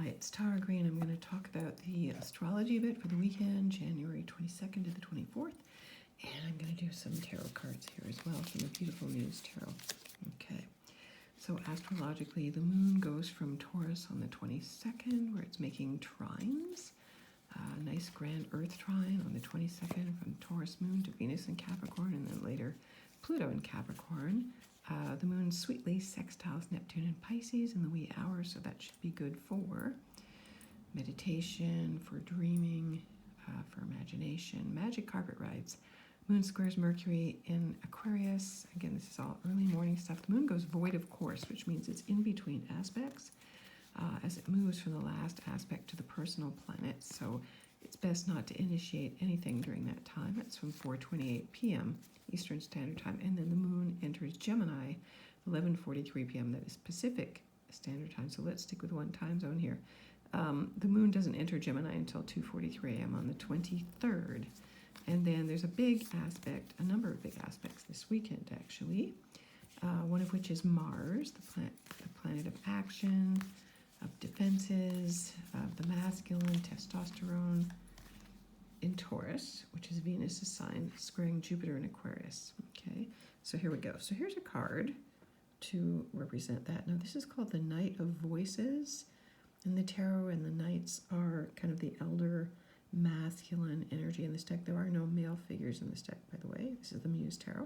Hi, it's Tara Green. I'm going to talk about the astrology a bit for the weekend, January 22nd to the 24th. And I'm going to do some tarot cards here as well from the Beautiful Muse Tarot. Okay, so astrologically, the moon goes from Taurus on the 22nd, where it's making trines. Nice grand Earth trine on the 22nd from Taurus moon to Venus in Capricorn, and then later Pluto in Capricorn. The moon sweetly sextiles Neptune in Pisces in the wee hours, so that should be good for meditation, for dreaming, for imagination, magic carpet rides. Moon squares Mercury in Aquarius. Again, this is all early morning stuff. The moon goes void of course, which means it's in between aspects as it moves from the last aspect to the personal planet. So it's best not to initiate anything during that time. It's from 4:28 p.m. Eastern Standard Time, and then the moon enters Gemini 11:43 p.m. That is Pacific Standard Time. So let's stick with one time zone here. The moon doesn't enter Gemini until 2:43 a.m. on the 23rd. And then there's a big aspect, a number of big aspects this weekend actually, one of which is Mars, the planet of action, of defenses, of the masculine, testosterone, in Taurus, which is Venus' sign, squaring Jupiter in Aquarius. Okay, so here we go. So here's a card to represent that. Now this is called the Knight of Voices in the tarot, and the knights are kind of the elder masculine energy in this deck. There are no male figures in this deck, by the way. This is the Muse Tarot.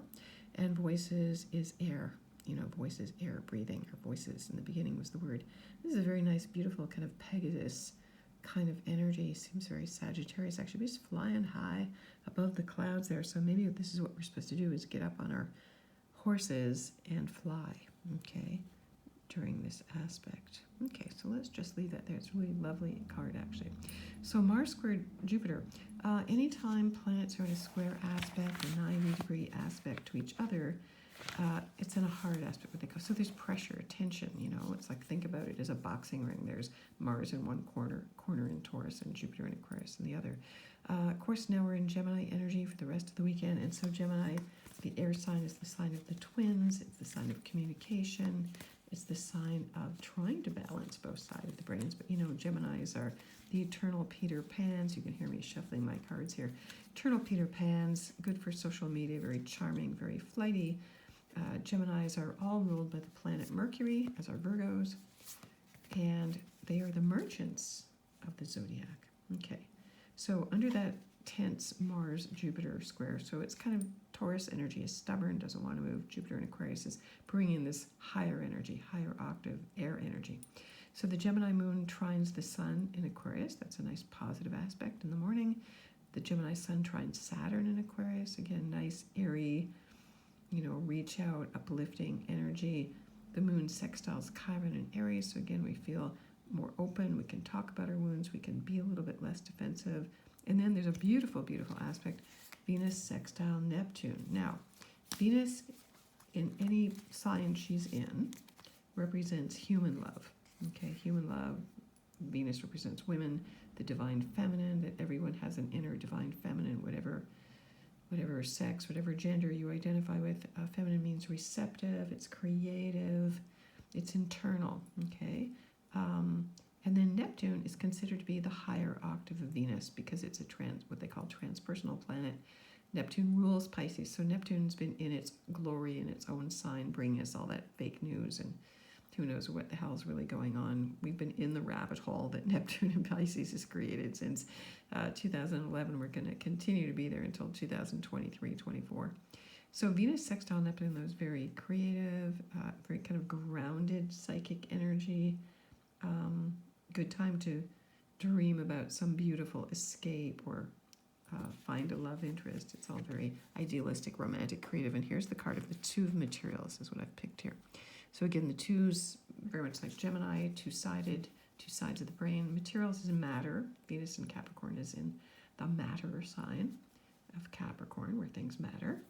And voices is air. You know, voices, air, breathing, or voices. In the beginning was the word. This is a very nice, beautiful kind of Pegasus kind of energy. Seems very Sagittarius. Actually, we're just flying high above the clouds there. So maybe this is what we're supposed to do, is get up on our horses and fly, okay, during this aspect. Okay, so let's just leave that there. It's a really lovely card, actually. So Mars squared Jupiter. Anytime planets are in a square aspect, a 90-degree aspect to each other, it's in a hard aspect, what they call. So there's pressure, tension, you know. It's like, think about it as a boxing ring. There's Mars in one corner in Taurus, and Jupiter in Aquarius in the other. Of course, now we're in Gemini energy for the rest of the weekend, and so Gemini, the air sign, is the sign of the twins. It's the sign of communication. It's the sign of trying to balance both sides of the brains. But, you know, Geminis are the eternal Peter Pans. You can hear me shuffling my cards here. Eternal Peter Pans, good for social media, very charming, very flighty. Geminis are all ruled by the planet Mercury, as are Virgos, and they are the merchants of the zodiac. Okay, so under that tense Mars-Jupiter square, so it's kind of Taurus energy is stubborn, doesn't want to move. Jupiter in Aquarius is bringing this higher energy, higher octave air energy. So the Gemini moon trines the sun in Aquarius. That's a nice positive aspect in the morning. The Gemini sun trines Saturn in Aquarius. Again, nice, airy, you know, reach out, uplifting energy. The moon sextiles Chiron in Aries. So again, we feel more open. We can talk about our wounds. We can be a little bit less defensive. And then there's a beautiful, beautiful aspect, Venus sextile Neptune. Now, Venus, in any sign she's in, represents human love. Okay, human love. Venus represents women, the divine feminine, that everyone has an inner divine feminine, whatever sex, whatever gender you identify with. Feminine means receptive, it's creative, it's internal, okay? And then Neptune is considered to be the higher octave of Venus because it's a what they call transpersonal planet. Neptune rules Pisces, so Neptune's been in its glory in its own sign, bringing us all that fake news, and who knows what the hell is really going on. We've been in the rabbit hole that Neptune and Pisces has created since 2011. We're going to continue to be there until 2023-24. So Venus sextile Neptune, those very creative, very kind of grounded psychic energy. Good time to dream about some beautiful escape or find a love interest. It's all very idealistic, romantic, creative. And here's the card of the Two of Materials is what I've picked here. So again, the two's very much like Gemini, two-sided, two sides of the brain. Materials is matter. Venus in Capricorn is in the matter sign of Capricorn, where things matter.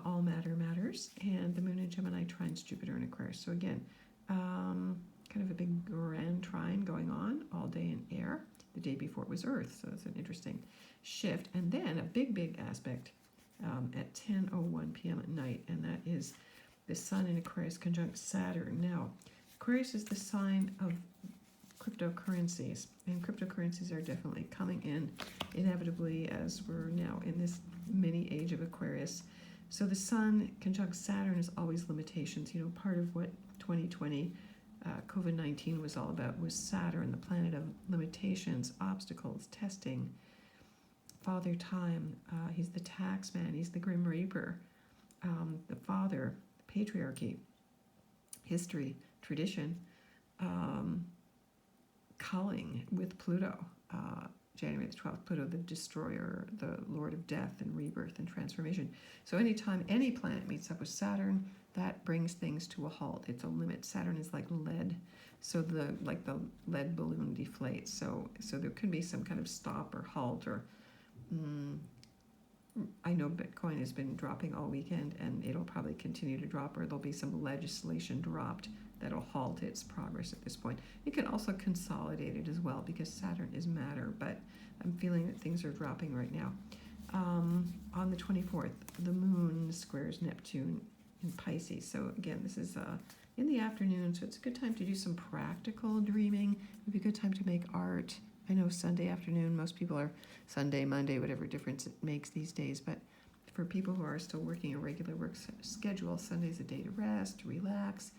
All matter matters. And the moon in Gemini trines Jupiter in Aquarius. So again, kind of a big grand trine going on all day in air. The day before it was Earth, so it's an interesting shift. And then a big, big aspect at 10:01 p.m. at night, and that is the sun in Aquarius conjunct Saturn. Now, Aquarius is the sign of cryptocurrencies. And cryptocurrencies are definitely coming in inevitably as we're now in this mini age of Aquarius. So the Sun conjunct Saturn is always limitations. You know, part of what 2020 COVID-19 was all about was Saturn, the planet of limitations, obstacles, testing, Father Time. He's the tax man. He's the Grim Reaper, the father, patriarchy, history, tradition, culling with Pluto. January the 12th, Pluto, the destroyer, the lord of death and rebirth and transformation. So anytime any planet meets up with Saturn, that brings things to a halt. It's a limit. Saturn is like lead, so the lead balloon deflates. So there could be some kind of stop or halt, or I know Bitcoin has been dropping all weekend, and it'll probably continue to drop, or there'll be some legislation dropped that'll halt its progress at this point. It can also consolidate it as well, because Saturn is matter, but I'm feeling that things are dropping right now. On the 24th, the moon squares Neptune in Pisces. So again, this is in the afternoon, so it's a good time to do some practical dreaming. It would be a good time to make art. I know Sunday afternoon, most people are Sunday, Monday, whatever difference it makes these days, but for people who are still working a regular work schedule, Sunday's a day to rest, relax.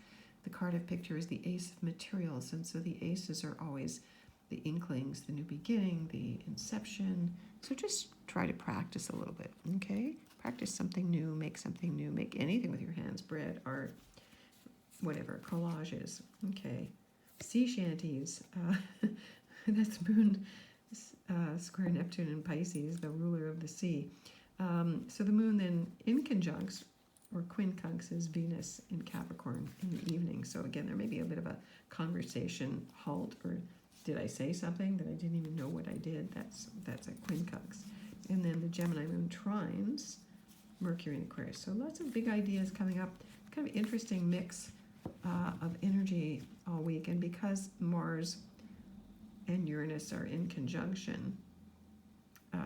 The card I've picked here is the Ace of Materials, and so the aces are always the inklings, the new beginning, the inception. So just try to practice a little bit, okay? Practice something new, make anything with your hands, bread, art, whatever, collages, okay? Sea shanties, that's moon square Neptune in Pisces, the ruler of the sea. So the moon then in conjuncts or quincunx is Venus in Capricorn in the evening. So again, there may be a bit of a conversation halt, or did I say something that I didn't even know what I did? That's a quincunx. And then the Gemini moon trines Mercury in Aquarius. So lots of big ideas coming up. Kind of interesting mix of energy all week. And because Mars and Uranus are in conjunction,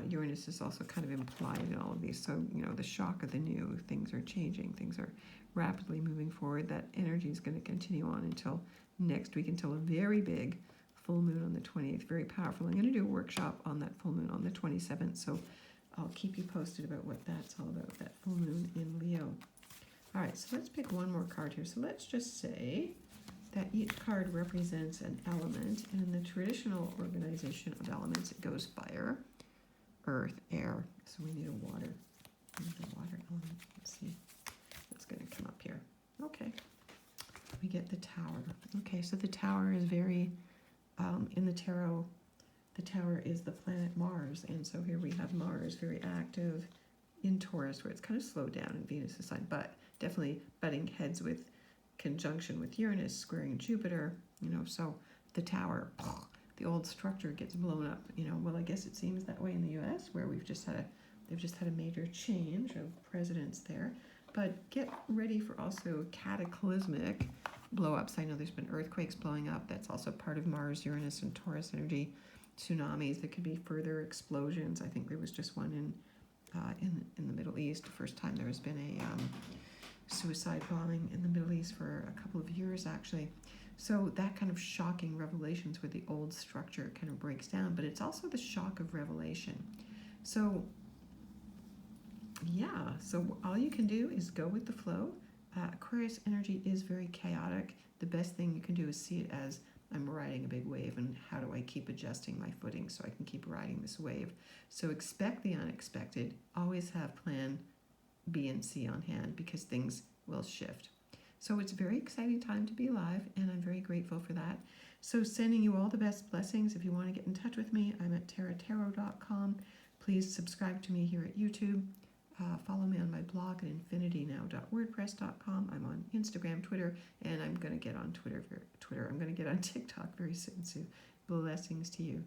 Uranus is also kind of implied in all of these. So, you know, the shock of the new, things are changing, things are rapidly moving forward. That energy is going to continue on until next week, until a very big full moon on the 28th, very powerful. I'm going to do a workshop on that full moon on the 27th, so I'll keep you posted about what that's all about, that full moon in Leo. All right, so let's pick one more card here. So let's just say that each card represents an element, and in the traditional organization of elements, it goes fire, earth, air. So we need a water. We need a water element. Let's see what's going to come up here. Okay, we get the tower. Okay, so the tower is very, in the tarot, the tower is the planet Mars, and so here we have Mars, very active in Taurus, where it's kind of slowed down in Venus' sign, but definitely butting heads with conjunction with Uranus, squaring Jupiter, you know, so the tower, the old structure gets blown up, you know. Well, I guess it seems that way in the U.S., where they've just had a major change of presidents there. But get ready for also cataclysmic blow-ups. I know there's been earthquakes blowing up. That's also part of Mars, Uranus, and Taurus energy. Tsunamis. There could be further explosions. I think there was just one in the Middle East. The first time there has been a suicide bombing in the Middle East for a couple of years, actually. So that kind of shocking revelations where the old structure kind of breaks down, but it's also the shock of revelation. So yeah, so all you can do is go with the flow. Aquarius energy is very chaotic. The best thing you can do is see it as, I'm riding a big wave, and how do I keep adjusting my footing so I can keep riding this wave? So expect the unexpected. Always have plan B and C on hand, because things will shift. So it's a very exciting time to be alive, and I'm very grateful for that. So sending you all the best blessings. If you want to get in touch with me, I'm at taratarot.com. Please subscribe to me here at YouTube. Follow me on my blog at infinitynow.wordpress.com. I'm on Instagram, Twitter, and I'm going to get on Twitter. I'm going to get on TikTok very soon. So blessings to you.